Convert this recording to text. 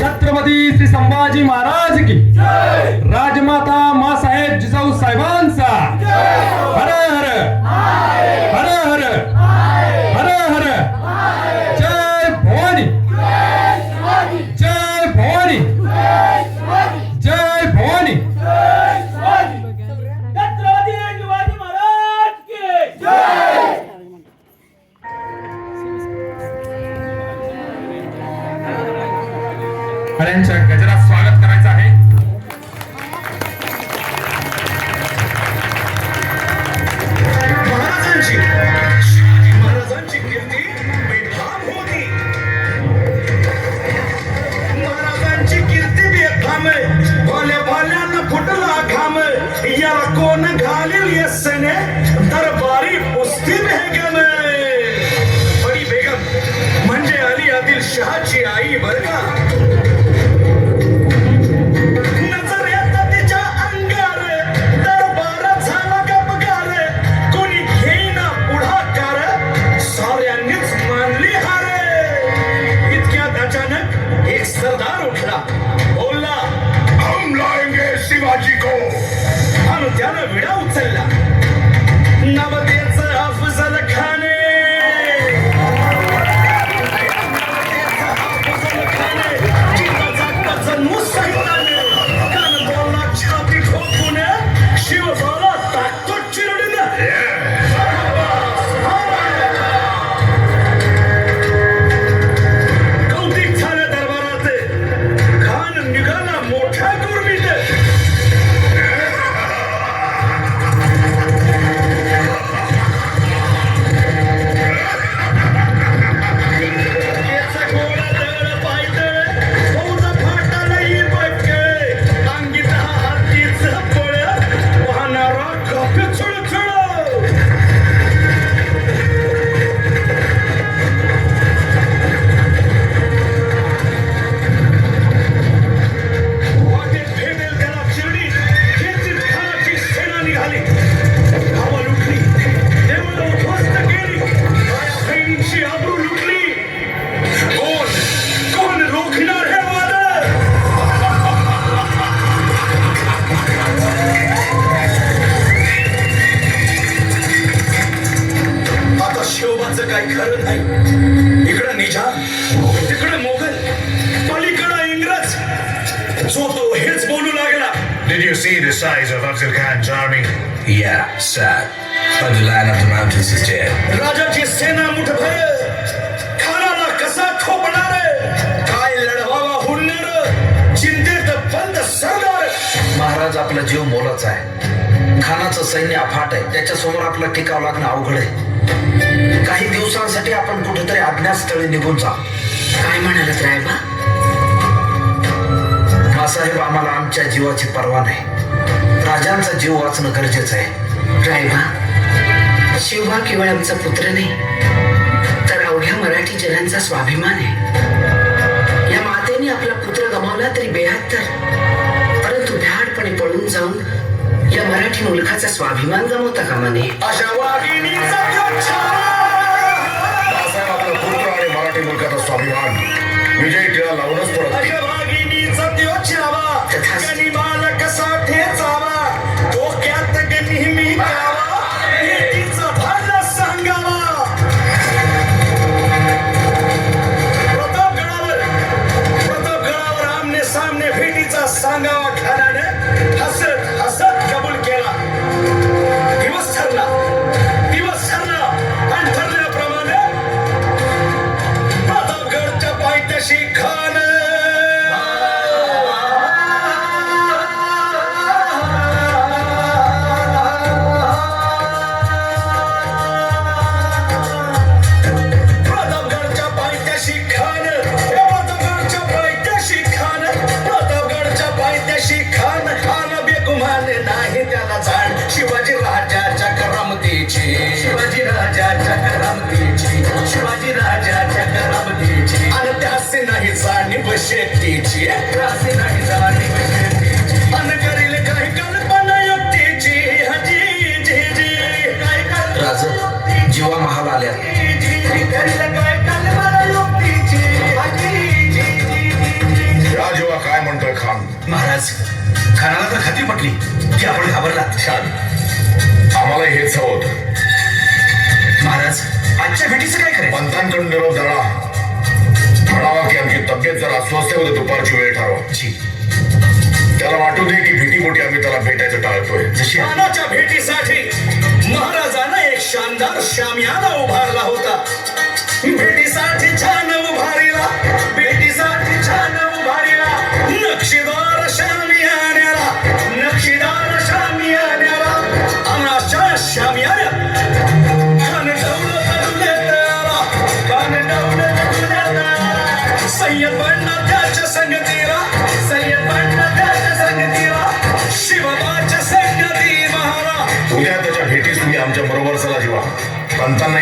छत्रपती श्री संभाजी महाराज की राजमाता मासाहेब जिजाऊ साहेबांचा हर हर हर हर हर हर जय भवानी जय भवानी जय भवानी छत्रपती शिवाजी महाराज की हऱ्यांच्या गजरात स्वागत करायचं आहे. महाराजांची शिवाजी महाराजांची कीर्ती बेफाम होती. महाराजांची कीर्ती बेफाम भोल्या भाल्यांना फुटला घाम याला कोण घालील यस्सने दरबारी कुस्ती बेगम. बडी बेगम म्हणजे अली आदिल शहाची आई बर का. नजरेत तिच्या अंगार दरबार झाला गपगार. कोणी घेईना पुढाकार साऱ्यांनीच मानली हार. इतक्यात अचानक एक सरदार उठला बोलला हम लाएंगे शिवाजी को. आणि त्यानं विडा उचलला नवतेचं अफजल खाने. शिवबाला टाकतो चिरडीनं. कौतिक झालं दरबारात. खान निघाला मोठ्या गुरमीत. काही खरं नाही. इकडं निजाम तिकडं मोगल पलीकडं इंग्रज. जो तो हेच बोलू लागला. Did you see the size of Afzal Khan's army? Yeah, sad. But the Lion of the Mountains is dead. राजाची सेना मुठभर खानाला कसा ठोपणार. काय लढवावा हुडणार. चिंतेत बंद सरदार. महाराज आपला जीव मोलाचा आहे. खानाचं सैन्य अफाट आहे. त्याच्यासमोर आपला टिकाव लागणं अवघड आहे. काही दिवसांसाठी आपण कुठेतरी अज्ञातस्थळी निघून जा. काय म्हणालात रायबा? मासाहेब आम्हाला आमच्या जीवाची पर्वा नाही. राजांचा जीव वाचणं गरजेचं आहे. रायबा, शिवबा केवळ आमचा पुत्र नाही तर अवघ्या मराठी जनांचा स्वाभिमान आहे. या मातेने आपला पुत्र गमावला तरी बेहत्तर, परंतु भ्याडपणे पळून जाऊन या मराठी मुलखाचा स्वाभिमान गमावता कामा नये. अशा वाघिणीचा बाळासाहेब आपला पुत्र आणि मराठी मुलखाचा स्वाभिमान विजय टिळा लावूनच पडत. अशा वाघिणीचा त्यो छावा तथास्तु. गनिमाला कसा ठेचावा. डोक्यात नेहमी गावा. भेटीचा भाला सांगावा. प्रतापगडावर आमने सामने भेटीचा सांगावा. खानाने हसत हसत कबूल केला. दिवस ठरला आणि ठरल्याप्रमाणे प्रतापगडच्या पायथ्याशी खान नाही त्याला जाण. शिवाजी राजाच्या करामतीची. शिवाजी राजाच्या करामतीची. शिवाजी राजाच्या करामतीची. आणि त्यासे नाही जाणीव शेतीची. त्यासे नाही जाणीव शेतीची. आणि करील काही कल्पना युक्तीची. हजी जी जी काय राज जीवा महाल आल्या. करील काय कल्पना युक्तीची. हजी जी जी महाराज खानाला तर खात्री पटली की आपण घाबरलात. छान, आम्हाला हेच हवं होतं. महाराज आजच्या भेटीचं काय करायचं? पंतांकडून निरोप दळा, म्हणावा की आमची तब्येत जर अस्वस्थ होते, दुपारची वेळ ठरवा. जी, त्याला वाटू दे की भीतीपोटी आम्ही त्याला भेटायचं टाळतोय. जशी खानाच्या भेटीसाठी महाराजानं एक शानदार शामियाना उभारला होता. भेटीसाठी छान उभारीला, भेटीसाठी छान उभारीला नक्षीदार शामियान्याला, नक्षीदार शामियान्याला अनाच्या शामियान्या कान डवलं धरण्यात आला, कान डवलं धरण्यात आला. सय्यद बनला त्याच्या संगतीला, सय्यद बनला त्याच्या संगतीला, शिवबाच्या संगती महारा. उद्या त्याच्या भेटीस तुम्ही आमच्या बरोबर चला. जीवा पंतांना